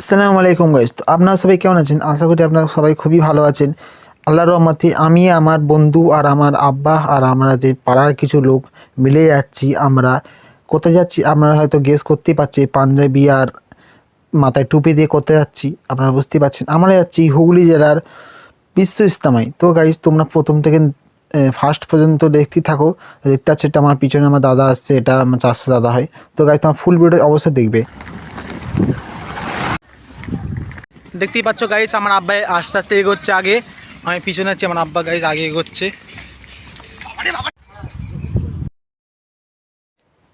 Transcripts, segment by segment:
আসসালামু আলাইকুম গাইস। তো আপনারা সবাই কেমন আছেন? আশা করি আপনারা সবাই খুবই ভালো আছেন। আল্লাহর রহমতে আমি, আমার বন্ধু আর আমার আব্বা আর আমাদের পাড়ার কিছু লোক মিলে যাচ্ছি। আমরা কোথায় যাচ্ছি আপনারা হয়তো গেস করতেই পারছি, পাঞ্জাবি আর মাথায় টুপি দিয়ে কোথায় যাচ্ছি আপনারা বুঝতেই পারছেন। আমরা যাচ্ছি হুগলি জেলার বিশ্ব ইজতেমায়। তো গাইস তোমরা প্রথম থেকে ফার্স্ট পর্যন্ত দেখতেই থাকো। দেখতে পাচ্ছি এটা আমার পিছনে আমার দাদা আসছে, এটা আমার চাষা দাদা হয়। তো গাইস তোমার ফুল ভিডিও অবশ্যই দেখবে। দেখতেই পাচ্ছ গাইস আমার আব্বা আস্তে আস্তে এগোচ্ছে আগে, আমি পিছনে আছি, আমার আব্বা গাইস আগে এগোচ্ছে।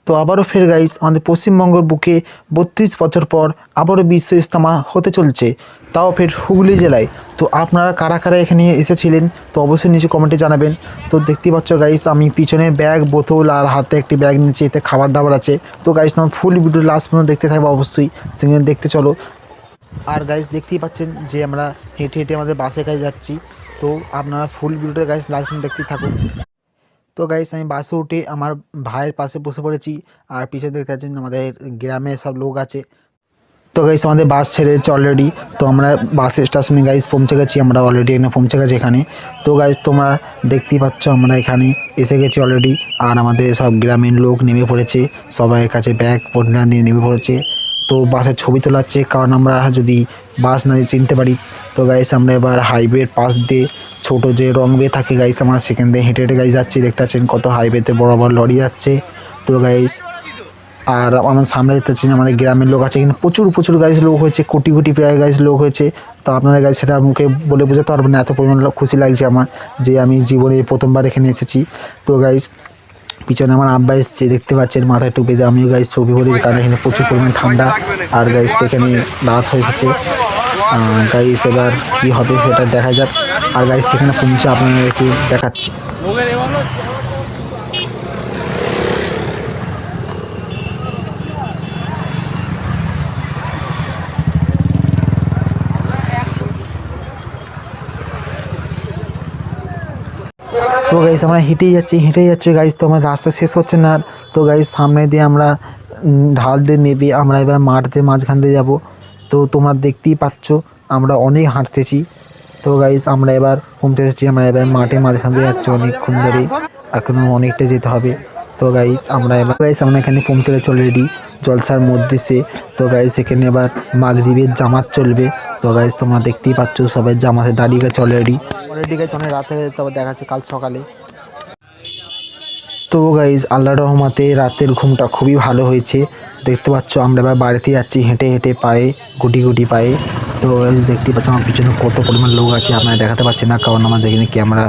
তো আবারও ফের গাইস আমাদের পশ্চিমবঙ্গের বুকে ৩২ বছর পর আবারও বিশ্ব ইজতেমা হতে চলছে, তাও ফের হুগলি জেলায়। তো আপনারা কারা কারা এখানে এসেছিলেন তো অবশ্যই নিচে কমেন্টে জানাবেন। তো দেখতেই পাচ্ছ গাইস আমি পিছনে ব্যাগ, বোতল আর হাতে একটি ব্যাগ নিচে, এতে খাবার দাবার আছে। তো গাইস তোমার ফুল ভিডিও লাস্ট পর্যন্ত দেখতে থাকবে অবশ্যই, সেখানে দেখতে চলো। আর গাইস দেখতেই পাচ্ছেন যে আমরা হেঁটে হেঁটে আমাদের বাসে কাছে যাচ্ছি। তো আপনারা ফুল ভিডিওটা গাইস লাস্ট পর্যন্ত দেখতেই থাকুন। তো গাইস আমি বাসে উঠে আমার ভাইয়ের পাশে বসে পড়েছি, আর পিছনে দেখতে পাচ্ছেন আমাদের গ্রামে সব লোক আছে। তো গাইস আমাদের বাস ছেড়ে যাচ্ছে অলরেডি। তো আমরা বাস স্টেশনে গাইস পৌঁছে গেছি, আমরা অলরেডি এখানে পৌঁছে গেছি এখানে। তো গাইস তোমরা দেখতেই পাচ্ছ আমরা এখানে এসে গেছি অলরেডি, আর আমাদের সব গ্রামীণ লোক নেমে পড়েছে, সবাইয়ের কাছে ব্যাগ পণ্য নিয়ে নেমে পড়েছে। তো বাসের ছবি তোলাচ্ছে, কারণ আমরা যদি বাস না চিনতে পারি। তো গাইস আমরা এবার হাইওয়ের পাশ দিয়ে ছোটো যে রংওয়ে থাকে গাইস, আমরা সেখান দিয়ে হেঁটে হেঁটে গাইস যাচ্ছি। দেখতে পাচ্ছেন কত হাইওয়েতে বড় বড় লরি যাচ্ছে। তো গাইস আর আমার সামনে দেখতে পাচ্ছেন আমাদের গ্রামের লোক আছে, কিন্তু প্রচুর প্রচুর গাইস লোক হয়েছে, কোটি কোটি প্রায় গাইস লোক হয়েছে। তো আপনারা গাইস সেটা মুখে বলে বোঝাতে পারবেন না, এত পরিমাণ খুশি লাগছে আমার যে আমি জীবনে প্রথমবার এখানে এসেছি। তো গাইস পিছনে আমার আব্বা এসছে, দেখতে পাচ্ছেন মাথায় টুপি দিয়ে, আমিও গাইস ছবি পড়ি, কারণ এখানে প্রচুর পরিমাণ ঠান্ডা। আর গাইস তো এখানে রাত হয়ে এসেছে। গাইস এবার কী হবে সেটা দেখা যাক। আর গাইস সেখানে পৌঁছে আপনাদেরকে দেখাচ্ছি। তো গাইস আমরা হেঁটেই যাচ্ছি গাইস। তো আমার রাস্তা শেষ হচ্ছে না। তো গাইস সামনে দিয়ে আমরা ঢাল দিয়ে নেবে আমরা এবার মাঠের মাঝখান দিয়ে যাব। তো তোমরা দেখতেই পাচ্ছ আমরা অনেক হাঁটতেছি। তো গাইস আমরা এবার পৌঁছে এসেছি, আমরা এবার মাঠের মাঝখান দিয়ে যাচ্ছি অনেকক্ষণ ধরে, এখনও অনেকটা যেতে হবে। তো গাইস আমরা এখানে পৌঁছে গেছি অলরেডি জলসার মধ্যে সে। তো গাইস এখানে এবার মাগরিবের জামাত চলবে। তো গাইস তোমরা দেখতেই পাচ্ছ সবাই জামাতে দাঁড়িয়ে গেছে অলরেডি গাইস, অনেক রাত হয়ে গেছে, তবে দেখা যাচ্ছে কাল সকালে। তো গাইস আল্লাহর রহমতে রাতের ঘুমটা খুবই ভালো হয়েছে। দেখতে পাচ্ছ আমরা এবার বাড়িতে যাচ্ছি হেঁটে হেঁটে পায়ে, গুটি গুটি পায়ে। তো গাইস দেখতে পাচ্ছ আমার পিছনে কত পরিমাণ লোক আছে, আপনারা দেখাতে পাচ্ছি না কারণ আমাদের এখানে ক্যামেরা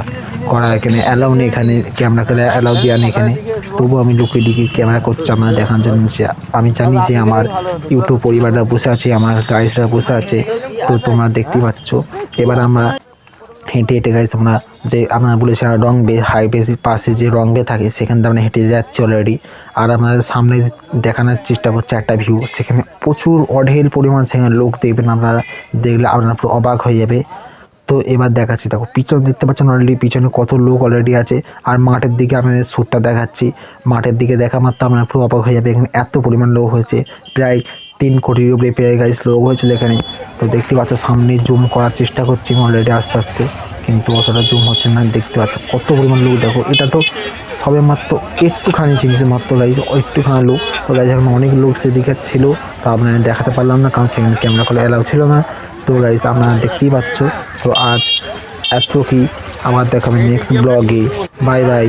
করা এখানে অ্যালাউ নেই, এখানে ক্যামেরা করে অ্যালাউ দেওয়া নেই এখানে। তবুও আমি লুকিয়ে লুকিয়ে ক্যামেরা করছি আপনারা দেখার জন্য। আমি জানি যে আমার ইউটিউব পরিবাররা বসে আছে, আমার গাইসরা বসে আছে। তো তোমরা দেখতেই পাচ্ছ এবার আমরা হেঁটে হেঁটে গাইস আমরা যে আপনারা বলেছিলাম রংবে হাইওয়ে পাশে যে রংবে থাকে সেখান থেকে আমরা হেঁটে যাচ্ছি অলরেডি। আর আপনাদের সামনে দেখানোর চেষ্টা করছি একটা ভিউ, সেখানে প্রচুর অঢেল পরিমাণ সেখানে লোক দেখবেন, আপনারা দেখলে আপনারা পুরো অবাক হয়ে যাবে। তো এবার দেখাচ্ছি, দেখো পিছনে দেখতে পাচ্ছেন অলরেডি পিছনে কত লোক অলরেডি আছে। আর মাঠের দিকে আপনাদের শ্যুটটা দেখাচ্ছি, মাঠের দিকে দেখা মাত্র আপনারা পুরো অবাক হয়ে যাবে, এখানে এত পরিমাণ লোক হয়েছে, প্রায় 3 কোটির উপরে প্রায় গাইস লোক হয়েছিল এখানে। তো দেখতে পাচ্ছ সামনে জুম করার চেষ্টা করছি অলরেডি আস্তে আস্তে, কিন্তু অতটা জুম হচ্ছে না। দেখতে পাচ্ছ কত পরিমাণ লোক, দেখো এটা তো সবে মাত্র একটুখানি জিনিস মাত্র গাইস, একটুখানি লোক। তো গাইস এখন অনেক লোক সেদিকে ছিল, তো আপনারা দেখাতে পারলাম না কারণ সেখানে ক্যামেরা করে অ্যালাউ ছিল না। তো গাইস আপনারা দেখতেই পাচ্ছ। তো আজ এত কি, আমার দেখাবে নেক্সট ব্লগে। Bye bye.